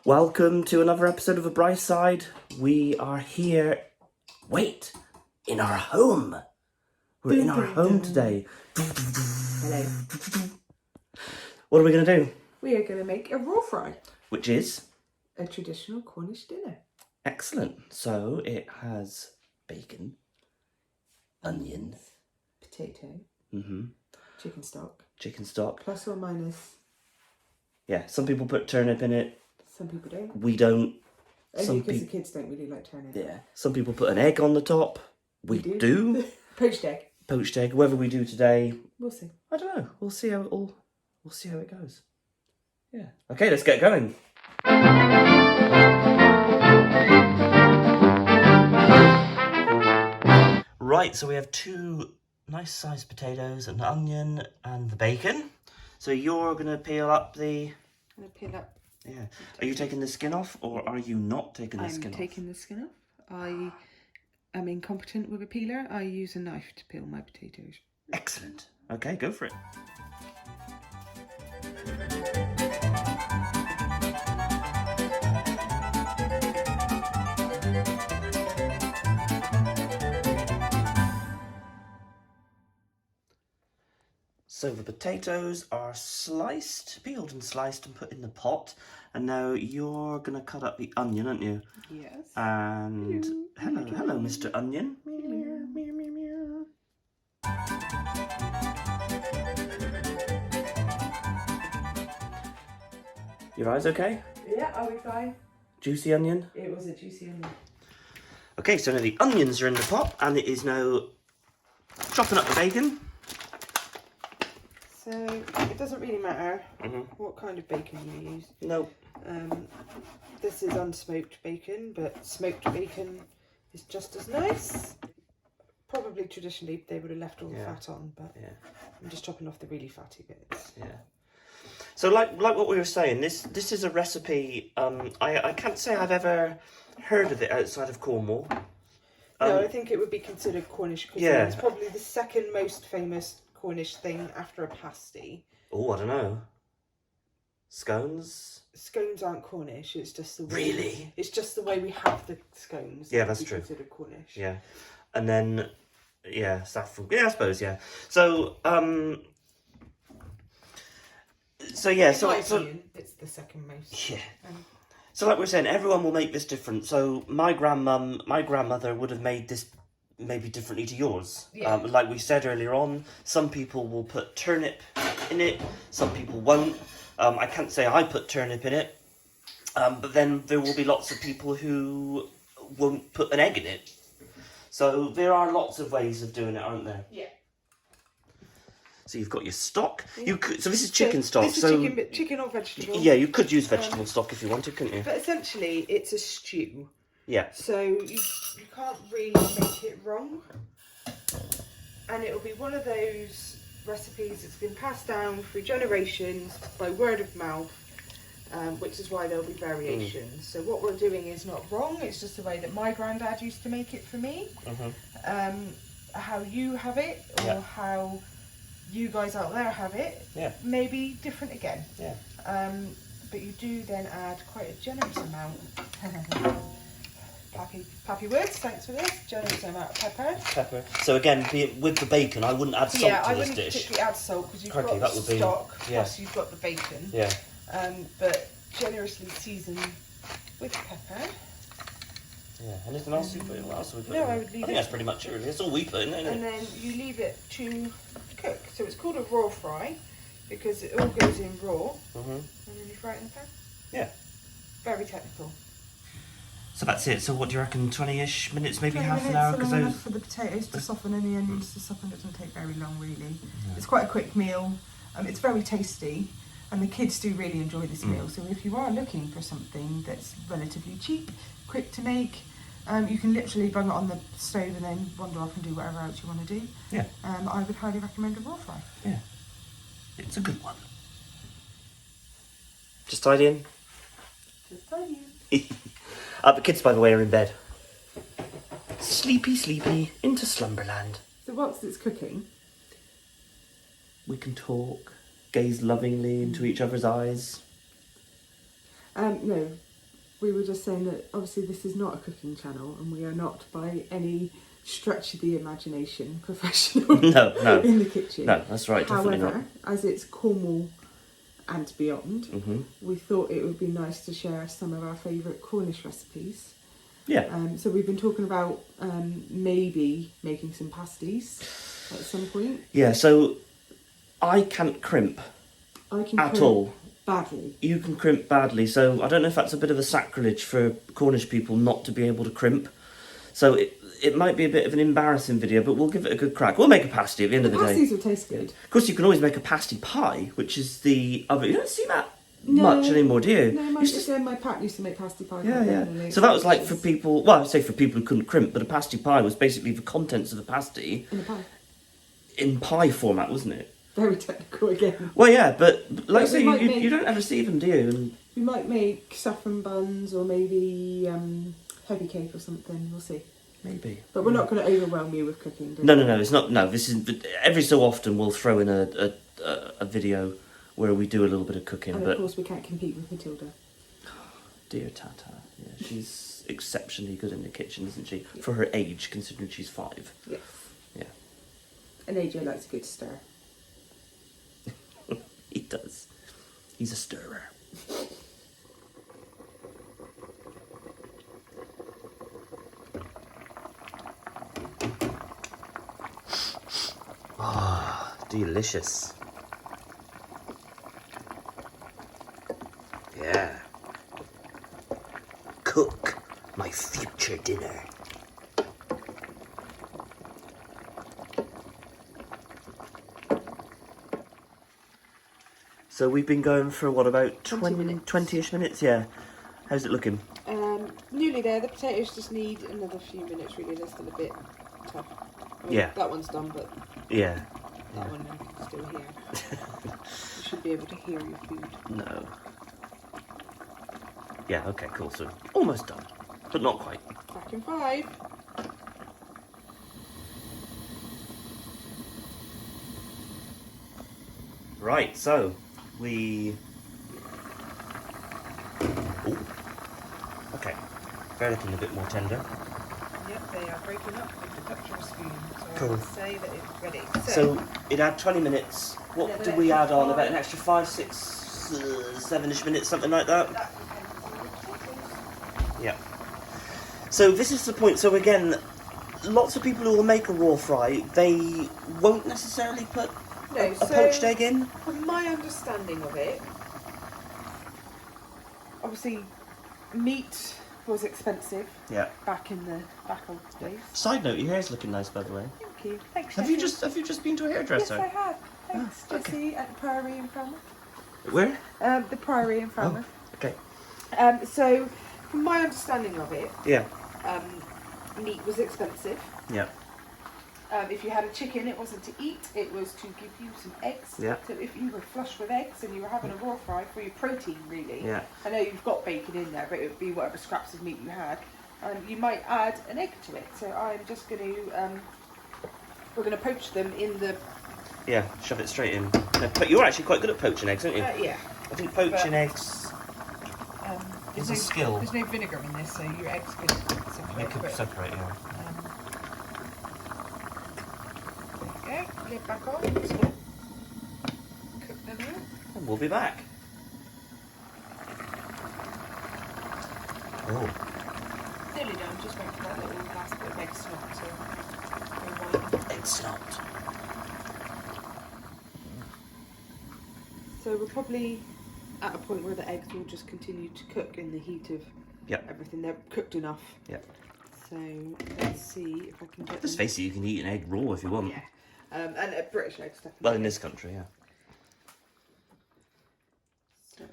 Welcome to another episode of a Brice Side. We are here, in our home. We're in our home today. Hello. What are we going to do? We are going to make a raw fry. Which is? A traditional Cornish dinner. Excellent. So it has bacon, onion, potato, chicken stock, plus or minus. Yeah, some people put turnip in it. Some people don't. We don't. Only because the kids don't really like turnip. Yeah. Some people put an egg on the top. We do. Poached egg. Poached egg. Whether we do today, we'll see. I don't know. We'll see how it goes. Yeah. Okay, let's get going. Right, so we have 2 nice sized potatoes, an onion, and the bacon. So you're gonna peel up the. I'm gonna peel up. Yeah. Are you taking the skin off, or are you not taking the skin off? I'm taking the skin off. I am incompetent with a peeler. I use a knife to peel my potatoes. Excellent. Okay, go for it. So the potatoes are peeled and sliced and put in the pot. And now you're going to cut up the onion, aren't you? Yes. And hello, Mr. Onion. Your eyes okay? Yeah, I'll be fine. Juicy onion? It was a juicy onion. Okay, so now the onions are in the pot and it is now chopping up the bacon. So it doesn't really matter what kind of bacon you use. No. This is unsmoked bacon, but smoked bacon is just as nice. Probably traditionally they would have left all the fat on, but I'm just chopping off the really fatty bits. Yeah. So like what we were saying, this is a recipe. I can't say I've ever heard of it outside of Cornwall. No, I think it would be considered Cornish cuisine. Yeah. It's probably the second most famous Cornish thing after a pasty. Oh, I don't know. Scones? Scones aren't Cornish. It's just the way. Really? It's just the way we have the scones. Yeah, that's true. Considered Cornish. Yeah, and then saffron. Yeah, I suppose. Yeah. So So it's the second most. Yeah. So like we're saying, everyone will make this different. So my grandmother would have made this maybe differently to yours. Yeah. Like we said earlier on, some people will put turnip in it, some people won't. I can't say I put turnip in it, but then there will be lots of people who won't put an egg in it. So there are lots of ways of doing it, aren't there? Yeah. So you've got your stock. So this is chicken stock. This is chicken or vegetable. Yeah, you could use vegetable stock if you wanted, couldn't you? But essentially, it's a stew. Yeah. So you can't really make it wrong. And it'll be one of those recipes that's been passed down through generations by word of mouth, which is why there'll be variations. So what we're doing is not wrong. It's just the way that my granddad used to make it for me. How you have it, or how you guys out there have it, maybe different again. Yeah. But you do then add quite a generous amount. Pappy words, thanks for this. Generous amount of pepper. So again, with the bacon, I wouldn't add salt to this dish. Yeah, I wouldn't particularly add salt because you've got the stock, plus you've got the bacon. Yeah. But generously season with pepper. Yeah. Anything else you put in? What else we put No, in? I would leave it. I think that's pretty much it, really. That's all we put in, isn't it? And then you leave it to cook. So it's called a raw fry because it all goes in raw. And then you fry it in the pan. Yeah. Very technical. So that's it. So what do you reckon? 20-ish minutes, maybe half an hour? Because enough for the potatoes to soften and the onions to soften. It doesn't take very long, really. Yeah. It's quite a quick meal. It's very tasty, and the kids do really enjoy this meal. So if you are looking for something that's relatively cheap, quick to make, you can literally bung it on the stove and then wander off and do whatever else you want to do. Yeah. I would highly recommend a raw fry. Yeah. It's a good one. Just tidying. Just tidying. The kids, by the way, are in bed. Sleepy, into slumberland. So whilst it's cooking, we can talk, gaze lovingly into each other's eyes. No, we were just saying that obviously this is not a cooking channel, and we are not by any stretch of the imagination professional No. in the kitchen. No, that's right, definitely However, not. as it's Cornwall and beyond, Mm-hmm. we thought it would be nice to share some of our favourite Cornish recipes. Yeah. So we've been talking about maybe making some pasties at some point. Yeah, so I can't crimp I can at crimp all. badly. You can crimp badly, so I don't know if that's a bit of a sacrilege for Cornish people not to be able to crimp. So it might be a bit of an embarrassing video, but we'll give it a good crack. We'll make a pasty at the end of the day. Pasties will taste good. Of course, you can always make a pasty pie, which is the other. You don't see that No. much anymore, do you? No, Used to- my pat used to make pasty pie. Yeah, quite yeah. regularly. So that was like for people. Well, I say for people who couldn't crimp, but a pasty pie was basically the contents of the pasty In a pie. in pie format, wasn't it? Very technical again. Well, yeah, but like I But say, we might you don't ever see them, do you? And We might make saffron buns or maybe heavy cake or something. We'll see. maybe. But we're not going to overwhelm you with cooking. do we? No, it's not. No, this is every so often we'll throw in a video where we do a little bit of cooking, And but of course we can't compete with Matilda. dear Tata, yeah, she's exceptionally good in the kitchen, isn't she? For her age, considering she's 5. Yes. Yeah, And AJ likes a good stir. he does. He's a stirrer. Ah, delicious. Yeah. Cook my future dinner. So we've been going for what, about 20 minutes. 20-ish minutes? Yeah. How's it looking? Nearly there. The potatoes just need another few minutes really. They're still a bit tough. I mean, Yeah. That one's done, but Yeah. that one I'm still here. You should be able to hear your food. No. Yeah, okay, cool. So almost done, but not quite. Back in 5. Right, so we... Ooh. Okay, they're looking a bit more tender. Yep, they are breaking up with the touch of a spoon. So Cool. I would say that it's ready. So it had 20 minutes. What Yeah, did an we extra add on? five. About an extra 5, 6, 7-ish minutes, something like that? That depends on the potatoes. Yeah. So this is the point. So again, lots of people who will make a raw fry, they won't necessarily put No, a poached egg in. From my understanding of it, obviously meat was expensive Yeah. back in the back old days. Side note, your hair's looking nice, by the way. Thank you. Thanks. Have you Jessie. just been to a Yes, hairdresser? I have. Thanks, Oh, okay. Jessie, at the Priory in Falmouth. Where? The Priory in Falmouth. Okay. So, from my understanding of it, Yeah. meat was expensive. Yeah. If you had a chicken, it wasn't to eat, it was to give you some eggs. Yeah. So if you were flush with eggs and you were having a raw fry for your protein, really, Yeah. I know you've got bacon in there, but it would be whatever scraps of meat you had. You might add an egg to it. So I'm just going to, we're going to poach them in the... Yeah, shove it straight in. No, but you're actually quite good at poaching eggs, aren't you? yeah. I think poaching but- eggs There's is a skill. There's no vinegar in this, so your eggs could separate. They could but, separate, yeah. there you go. Lid back on. Just gonna cook them in. And we'll be back. Oh. Nearly done. Just waiting for that little last bit of egg snot to go white. Egg snot. So we're probably at a point where the eggs will just continue to cook in the heat of Yep. everything. They're cooked enough. Yep. So let's see if I can get Let's them. face it, you can eat an egg raw if you want. Yeah. And British eggs definitely. Well, in this country, yeah. So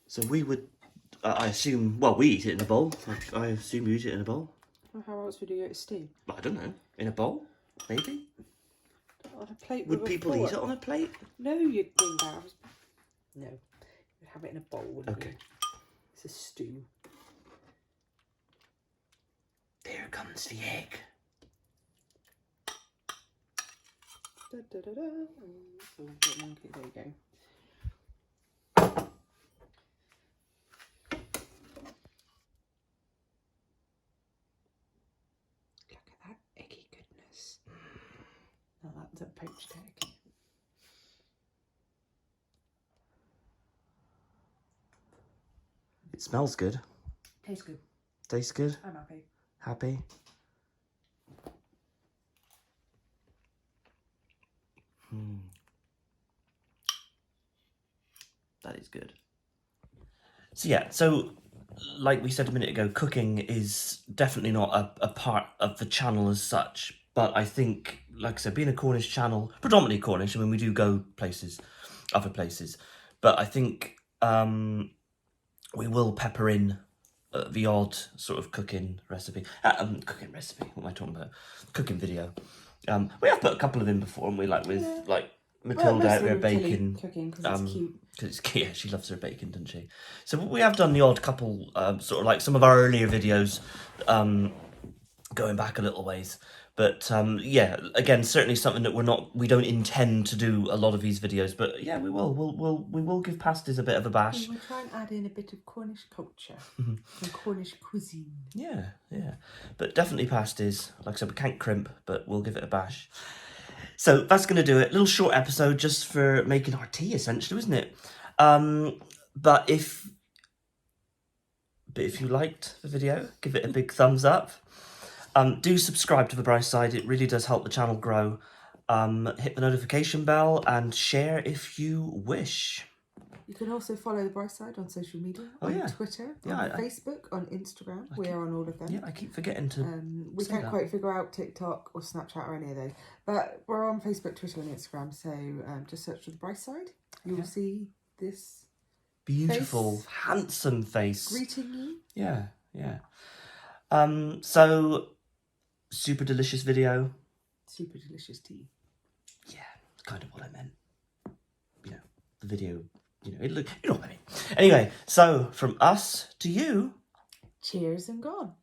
So we would, I assume, well, we eat it in a bowl. I assume you eat it in a bowl. how else would you go to steam? I don't know. In a bowl? Maybe? On a plate. Would with a people fork? eat it on a plate? No, you'd bring that. No, you'd have it in a bowl. Wouldn't Okay. you? It's a stew. There comes the egg. Da, da, da, da. Oh, a bit wonky. There you go. It's a poached egg. It smells good. Tastes good. Tastes good. I'm happy. Happy. That is good. So yeah, so like we said a minute ago, cooking is definitely not a part of the channel as such. But I think, like I said, being a Cornish channel, predominantly Cornish, I mean, we do go places, other places. But I think we will pepper in the odd sort of cooking recipe. Cooking recipe, what am I talking about? Cooking video. We have put a couple of in before, and we like with like Matilda out there baking. Cooking because it's cute. Because it's cute, yeah, she loves her bacon, doesn't she? So we have done the odd couple, sort of like some of our earlier videos, going back a little ways. But yeah, again, certainly something that we don't intend to do a lot of these videos. But yeah, we will. We will give pasties a bit of a bash. We'll try and add in a bit of Cornish culture and Cornish cuisine. Yeah, yeah. But definitely pasties. Like I said, we can't crimp, but we'll give it a bash. So that's going to do it. Little short episode just for making our tea, essentially, isn't it? But if you liked the video, give it a big thumbs up. Do subscribe to the Brice Side. It really does help the channel grow. Hit the notification bell and share if you wish. You can also follow the Brice Side on social media, on Twitter, on Facebook, on Instagram. We are on all of them. Yeah, I keep forgetting to we can't quite figure out TikTok or Snapchat or any of those. But we're on Facebook, Twitter and Instagram. So just search for the Brice Side. You will see this beautiful, face handsome face. greeting you. Yeah, yeah. So, super delicious video. Super delicious tea. Yeah, it's kind of what I meant. You know, the video... You know what I mean. Anyway, so from us to you. Cheers and gone.